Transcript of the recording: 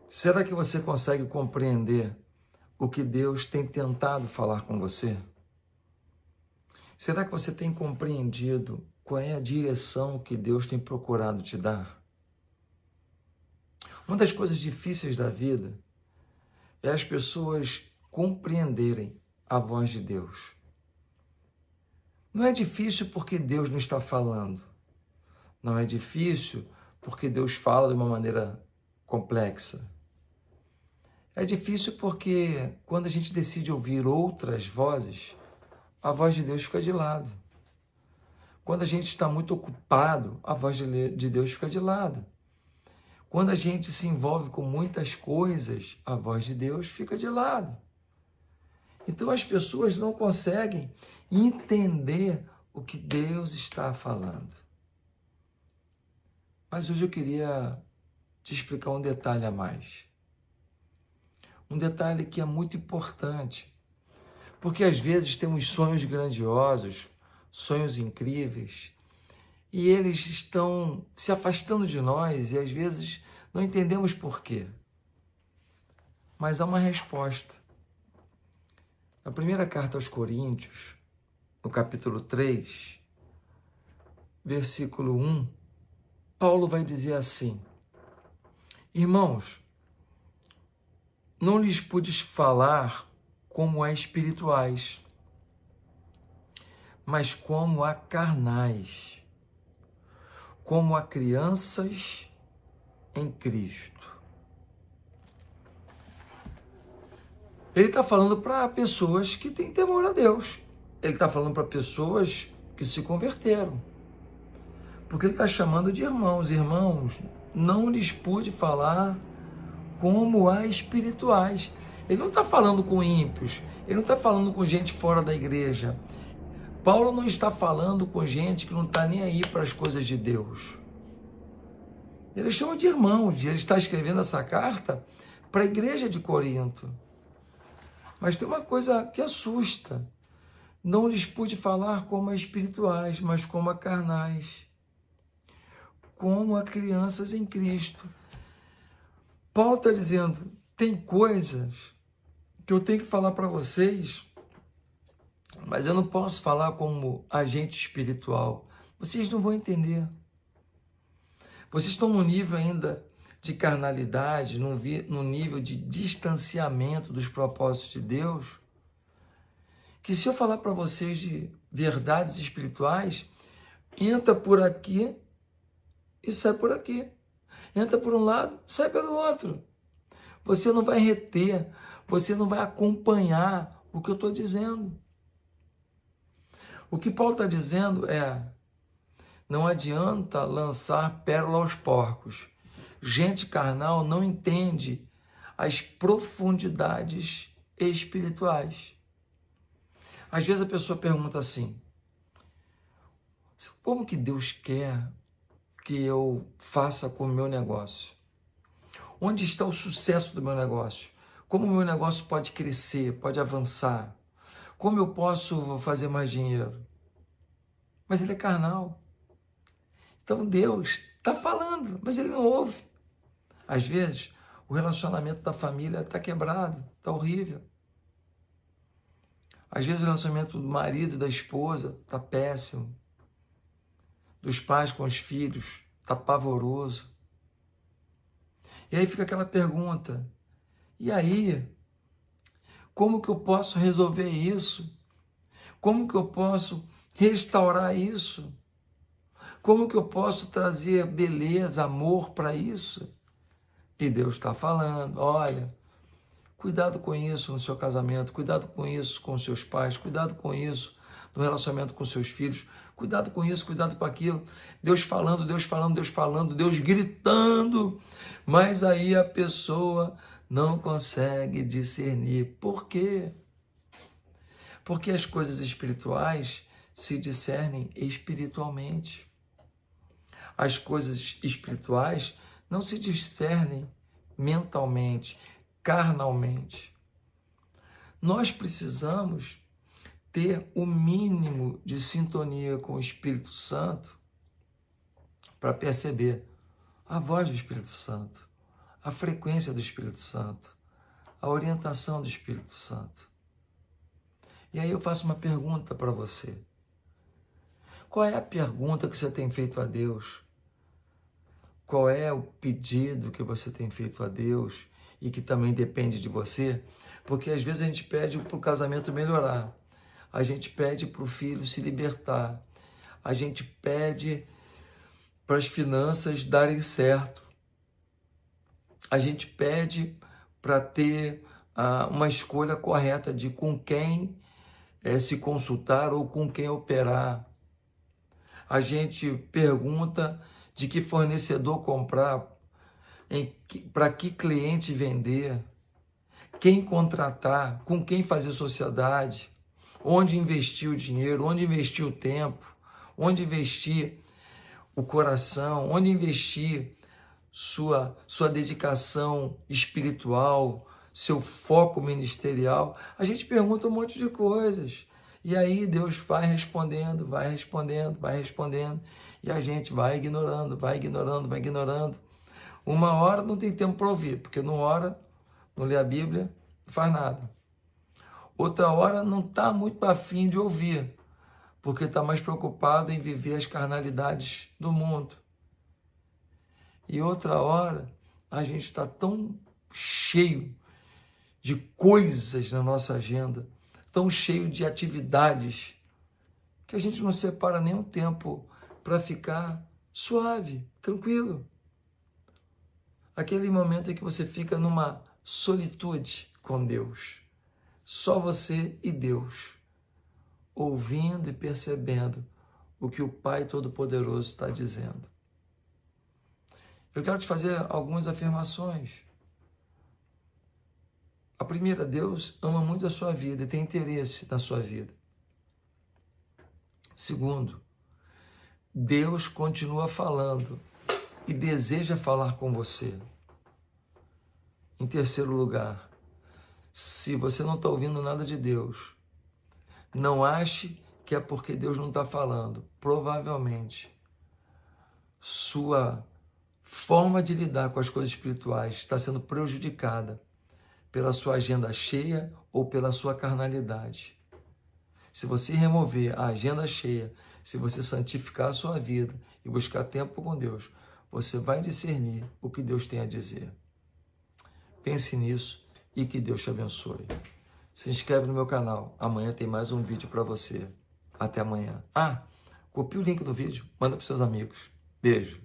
Será que você consegue compreender o que Deus tem tentado falar com você? Será que você tem compreendido qual é a direção que Deus tem procurado te dar? Uma das coisas difíceis da vida é as pessoas compreenderem a voz de Deus. Não é difícil porque Deus não está falando. Não é difícil porque Deus fala de uma maneira complexa. É difícil porque quando a gente decide ouvir outras vozes, a voz de Deus fica de lado. Quando a gente está muito ocupado, a voz de Deus fica de lado. Quando a gente se envolve com muitas coisas, a voz de Deus fica de lado. Então as pessoas não conseguem entender o que Deus está falando. Mas hoje eu queria te explicar um detalhe a mais. Um detalhe que é muito importante, porque às vezes temos sonhos grandiosos, sonhos incríveis, e eles estão se afastando de nós e às vezes não entendemos por quê. Mas há uma resposta. Na primeira carta aos Coríntios, no capítulo 3, versículo 1, Paulo vai dizer assim: irmãos, não lhes pude falar como a espirituais, mas como a carnais, como a crianças em Cristo. Ele está falando para pessoas que têm temor a Deus. Ele está falando para pessoas que se converteram. Porque ele está chamando de irmãos. Irmãos, não lhes pude falar como a espirituais. Ele não está falando com ímpios, ele não está falando com gente fora da igreja. Paulo não está falando com gente que não está nem aí para as coisas de Deus. Ele chama de irmãos, e ele está escrevendo essa carta para a igreja de Corinto. Mas tem uma coisa que assusta. Não lhes pude falar como a espirituais, mas como a carnais, como a crianças em Cristo. Paulo está dizendo, tem coisas que eu tenho que falar para vocês, mas eu não posso falar como agente espiritual. Vocês não vão entender. Vocês estão num nível ainda de carnalidade, num nível de distanciamento dos propósitos de Deus, que se eu falar para vocês de verdades espirituais, entra por aqui e sai por aqui. Entra por um lado, sai pelo outro. Você não vai reter, você não vai acompanhar o que eu estou dizendo. O que Paulo está dizendo é, não adianta lançar pérola aos porcos. Gente carnal não entende as profundidades espirituais. Às vezes a pessoa pergunta assim, como que Deus quer que eu faça com o meu negócio? Onde está o sucesso do meu negócio? Como o meu negócio pode crescer, pode avançar? Como eu posso fazer mais dinheiro? Mas ele é carnal. Então Deus está falando, mas ele não ouve. Às vezes, o relacionamento da família está quebrado, está horrível. Às vezes, o relacionamento do marido e da esposa está péssimo. Dos pais com os filhos está pavoroso. E aí fica aquela pergunta, e aí, como que eu posso resolver isso? Como que eu posso restaurar isso? Como que eu posso trazer beleza, amor para isso? E Deus está falando, olha, cuidado com isso no seu casamento, cuidado com isso com seus pais, cuidado com isso no relacionamento com seus filhos, cuidado com isso, cuidado com aquilo. Deus falando, Deus falando, Deus falando, Deus gritando, mas aí a pessoa não consegue discernir. Por quê? Porque as coisas espirituais se discernem espiritualmente. As coisas espirituais não se discernem mentalmente, carnalmente. Nós precisamos ter o mínimo de sintonia com o Espírito Santo para perceber a voz do Espírito Santo, a frequência do Espírito Santo, a orientação do Espírito Santo. E aí eu faço uma pergunta para você. Qual é a pergunta que você tem feito a Deus? Qual é o pedido que você tem feito a Deus e que também depende de você? Porque às vezes a gente pede para o casamento melhorar, a gente pede para o filho se libertar, a gente pede para as finanças darem certo, a gente pede para ter uma escolha correta de com quem se consultar ou com quem operar. A gente pergunta de que fornecedor comprar, para que cliente vender, quem contratar, com quem fazer sociedade, onde investir o dinheiro, onde investir o tempo, onde investir o coração, onde investir sua dedicação espiritual, seu foco ministerial. A gente pergunta um monte de coisas. E aí Deus vai respondendo, vai respondendo, vai respondendo. E a gente vai ignorando, vai ignorando, vai ignorando. Uma hora não tem tempo para ouvir, porque não ora, não lê a Bíblia, não faz nada. Outra hora não está muito afim de ouvir, porque está mais preocupado em viver as carnalidades do mundo. E outra hora, a gente está tão cheio de coisas na nossa agenda, tão cheio de atividades, que a gente não separa nem um tempo para ficar suave, tranquilo. Aquele momento em que você fica numa solitude com Deus, só você e Deus, ouvindo e percebendo o que o Pai Todo-Poderoso está dizendo. Eu quero te fazer algumas afirmações. A primeira, Deus ama muito a sua vida e tem interesse na sua vida. Segundo, Deus continua falando e deseja falar com você. Em terceiro lugar, se você não está ouvindo nada de Deus, não ache que é porque Deus não está falando. Provavelmente, sua forma de lidar com as coisas espirituais está sendo prejudicada pela sua agenda cheia ou pela sua carnalidade. Se você remover a agenda cheia, se você santificar a sua vida e buscar tempo com Deus, você vai discernir o que Deus tem a dizer. Pense nisso e que Deus te abençoe. Se inscreve no meu canal. Amanhã tem mais um vídeo para você. Até amanhã. Copie o link do vídeo, manda para os seus amigos. Beijo.